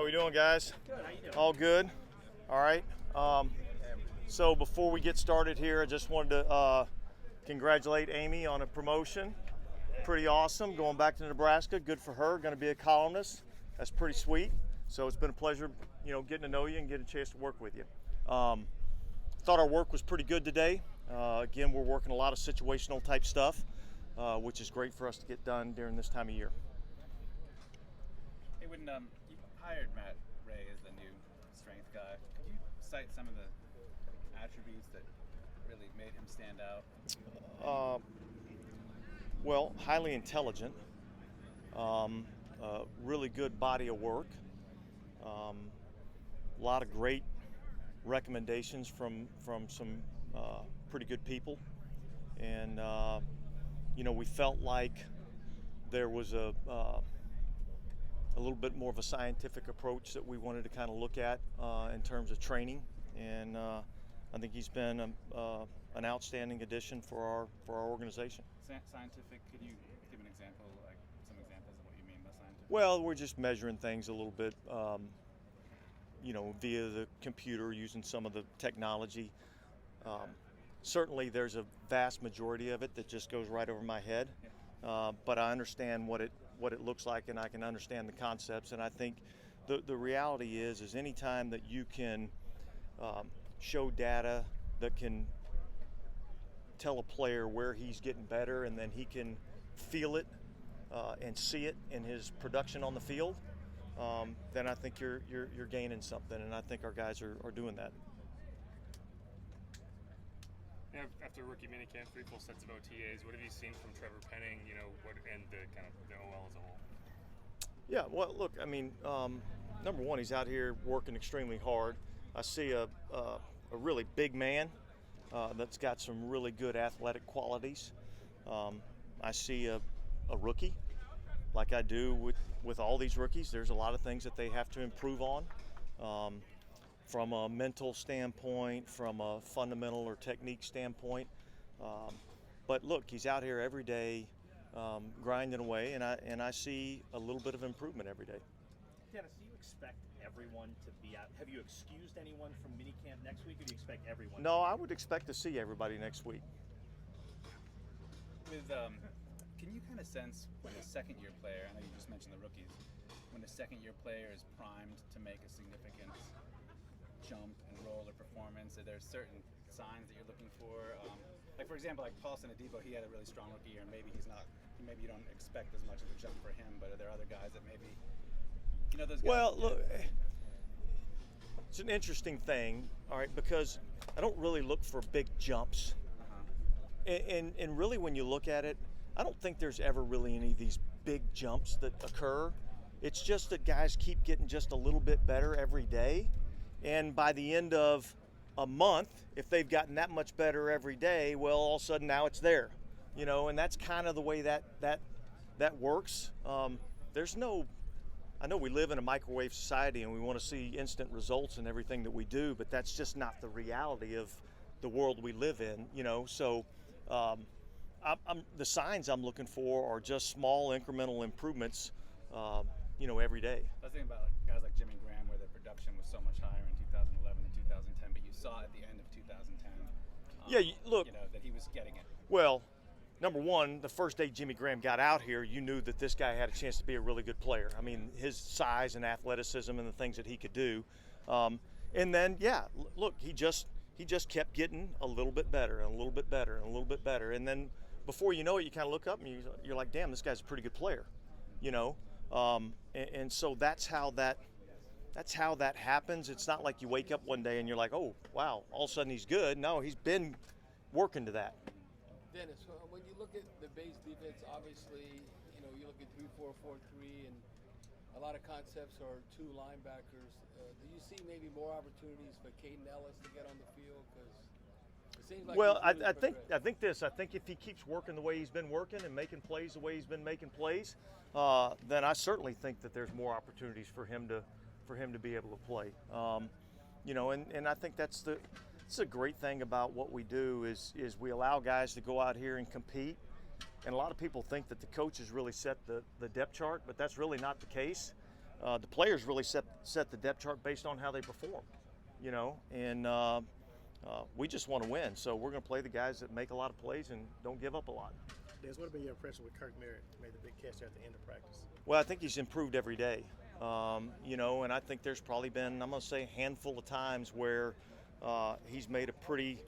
we doing, guys? Good. How you doing? All good. All right. So before we get started here, I just wanted to congratulate Amy on a promotion. Pretty awesome. Going back to Nebraska. Good for her. Going to be a columnist. That's pretty sweet. So it's been a pleasure, getting to know you and getting a chance to work with you. Thought our work was pretty good today. Again, we're working a lot of situational type stuff, which is great for us to get done during this time of year. Hey, when you hired Matt Ray as the new strength guy, could you cite some of the attributes that really made him stand out? Well, highly intelligent, really good body of work, a lot of great recommendations from some pretty good people, and we felt like there was a little bit more of a scientific approach that we wanted to kind of look at in terms of training, and I think he's been an outstanding addition for our organization. Scientific, could you give an example, like some examples of what you mean by scientific? Well, we're just measuring things a little bit, via the computer, using some of the technology. Certainly there's a vast majority of it that just goes right over my head, but I understand what it looks like, and I can understand the concepts. And I think the reality is any time that you can show data that can tell a player where he's getting better, and then he can feel it and see it in his production on the field, then I think you're gaining something, and I think our guys are doing that. After rookie minicamp, 3 full sets of OTAs, what have you seen from Trevor Penning, and the kind of the OL as a whole? Yeah, well, look, I mean, number one, he's out here working extremely hard. I see a really big man that's got some really good athletic qualities. I see a rookie, like I do with all these rookies. There's a lot of things that they have to improve on. From a mental standpoint, from a fundamental or technique standpoint. But look, he's out here every day grinding away, and I see a little bit of improvement every day. Dennis, do you expect everyone to be out? Have you excused anyone from minicamp next week, or do you expect everyone? No, I would expect to see everybody next week. Can you kind of sense when a second-year player, I know you just mentioned the rookies, when a second-year player is primed to make a significant jump and role or performance? Are there certain signs that you're looking for? Like, for example, like Paulson Adebo, he had a really strong rookie year, and maybe you don't expect as much of a jump for him, but are there other guys that maybe, those guys? Well, look, it's an interesting thing, all right, because I don't really look for big jumps. And really, when you look at it, I don't think there's ever really any of these big jumps that occur. It's just that guys keep getting just a little bit better every day. And by the end of a month, if they've gotten that much better every day, well, all of a sudden now it's there, and that's kind of the way that works. I know we live in a microwave society, and we want to see instant results in everything that we do, but that's just not the reality of the world we live in, So the signs I'm looking for are just small incremental improvements, every day. I was thinking about guys like Jimmy Graham, where their production was so much higher in 2011 and 2010, but you saw at the end of 2010 that he was getting it. Well, number one, the first day Jimmy Graham got out here, you knew that this guy had a chance to be a really good player. I mean, his size and athleticism and the things that he could do. And then, look, he just kept getting a little bit better and a little bit better and a little bit better. And then before you know it, you kind of look up and you're like, damn, this guy's a pretty good player, And so that's how that happens. It's not like you wake up one day and you're like, oh, wow, all of a sudden he's good. No, he's been working to that. Dennis, when you look at the base defense, obviously, you look at 3-4-4-3, and a lot of concepts are 2 linebackers. Do you see maybe more opportunities for Caden Ellis to get on the field? Because it seems like I think if he keeps working the way he's been working and making plays the way he's been making plays, then I certainly think that there's more opportunities for him to be able to play. And I think that's a great thing about what we do is we allow guys to go out here and compete. And a lot of people think that the coaches really set the depth chart, but that's really not the case. the players really set the depth chart based on how they perform, you know, and we just want to win. So we're going to play the guys that make a lot of plays and don't give up a lot. Des, what have been your impression with Kirk Merritt? Made the big catch there at the end of practice. Well, I think he's improved every day, you know, and I think there's probably been, I'm going to say, a handful of times where he's made a pretty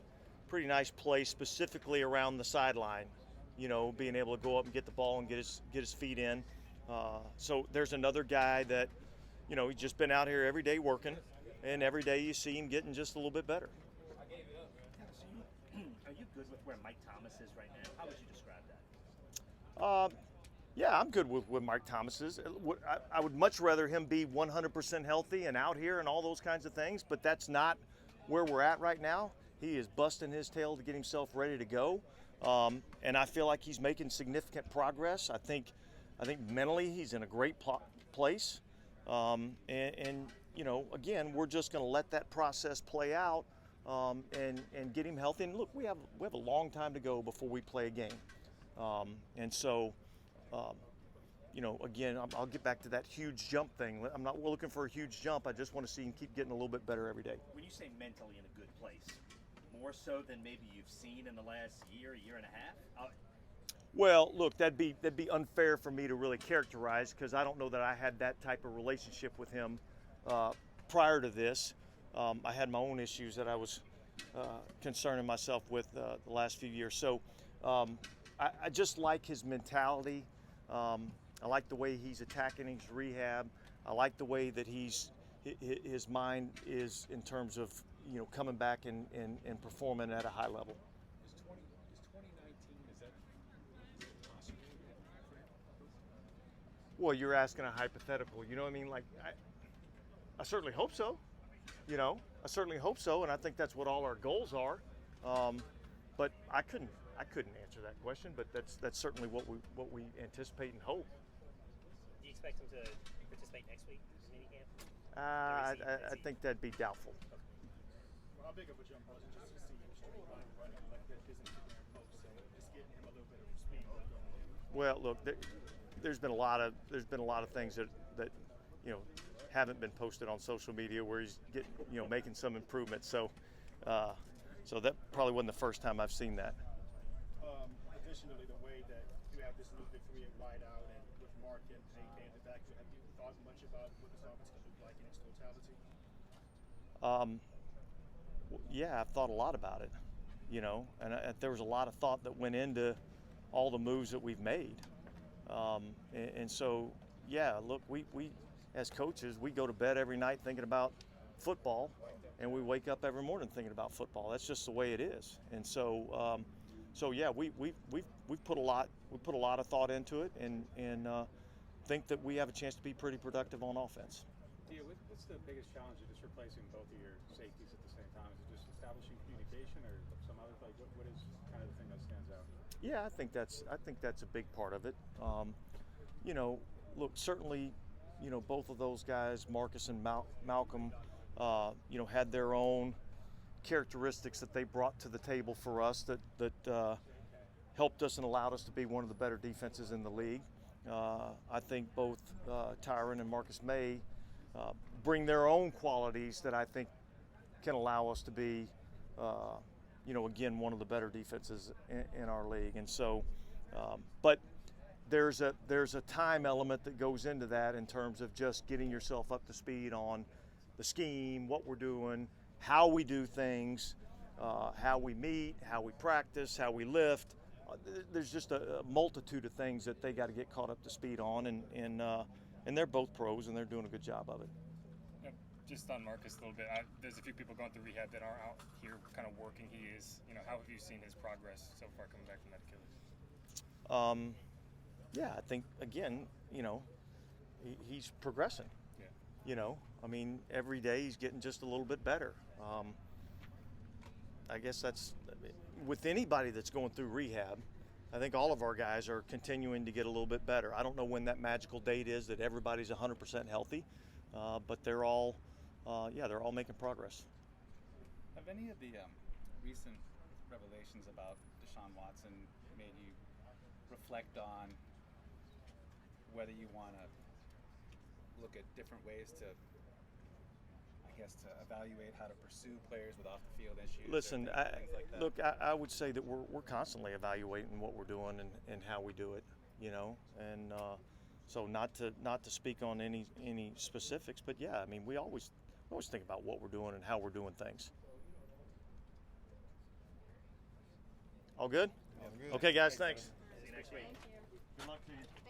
nice play specifically around the sideline, you know, being able to go up and get the ball and get his feet in. So there's another guy that, you know, he's just been out here every day working, and every day you see him getting just a little bit better. Are you good with where Mike Thomas is right now? How would you describe that? Yeah, I'm good with Mike Thomas is. I would much rather him be 100% healthy and out here and all those kinds of things, but that's not where we're at right now. He is busting his tail to get himself ready to go, and I feel like he's making significant progress. I think mentally he's in a great place, and you know, again, we're just going to let that process play out and get him healthy. And look, we have a long time to go before we play a game, and so. You know, again, I'll get back to that huge jump thing. I'm not looking for a huge jump. I just want to see him keep getting a little bit better every day. When you say mentally in a good place, more so than maybe you've seen in the last year and a half? Well, look, that'd be unfair for me to really characterize because I don't know that I had that type of relationship with him prior to this. I had my own issues that I was concerning myself with the last few years. So I just like his mentality. I like the way he's attacking his rehab. I like the way that his mind is in terms of, you know, coming back and performing at a high level. Is 2019, is that possible? Well, you're asking a hypothetical. You know what I mean? Like, I certainly hope so. You know, I certainly hope so, and I think that's what all our goals are. But I couldn't answer that question. But that's certainly what we anticipate and hope. Do you expect him to participate next week in minicamp? I think that'd be doubtful. Well, how big of a jump was it just to see him straight line running like that his Instagram post? So just getting him a little bit of speed. Well, look, there's been a lot of things that you know haven't been posted on social media where he's making some improvements. So that probably wasn't the first time I've seen that. Additionally, the way that you have this new big three at wide out and with Mark and JK in the back, have you thought much about what this offense could look like in its totality? Yeah, I've thought a lot about it, you know, and there was a lot of thought that went into all the moves that we've made. And so, yeah, look, we as coaches, we go to bed every night thinking about football, and we wake up every morning thinking about football. That's just the way it is. And so, yeah, we've put a lot of thought into it, and think that we have a chance to be pretty productive on offense. Yeah, what's the biggest challenge of just replacing both of your safeties at the same time? Is it just establishing communication, or some other what is kind of the thing that stands out? Yeah, I think that's a big part of it. You know, look, certainly, you know, both of those guys, Marcus and Malcolm, you know, had their own characteristics that they brought to the table for us that helped us and allowed us to be one of the better defenses in the league. I think both Tyron and Marcus May bring their own qualities that I think can allow us to be, you know, again, one of the better defenses in our league. And so, but there's a time element that goes into that in terms of just getting yourself up to speed on the scheme, what we're doing, how we do things, how we meet, how we practice, how we lift. There's just a multitude of things that they got to get caught up to speed on, and they're both pros and they're doing a good job of it. Just on Marcus a little bit, there's a few people going through rehab that aren't out here kind of working. He is, you know, how have you seen his progress so far coming back from that Achilles? Yeah, I think, again, you know, he's progressing. Yeah. You know, I mean, every day he's getting just a little bit better. I guess that's, with anybody that's going through rehab, I think all of our guys are continuing to get a little bit better. I don't know when that magical date is that everybody's 100% healthy, but they're all making progress. Have any of the recent revelations about Deshaun Watson made you reflect on whether you want to look at different ways to, I guess, to evaluate how to pursue players with off the field issues? Listen, things like that? look, I would say that we're constantly evaluating what we're doing and how we do it, you know, and so not to speak on any specifics, but yeah, I mean, we always think about what we're doing and how we're doing things. All good? All good. Okay, guys, thanks. See you next week. Good luck to you.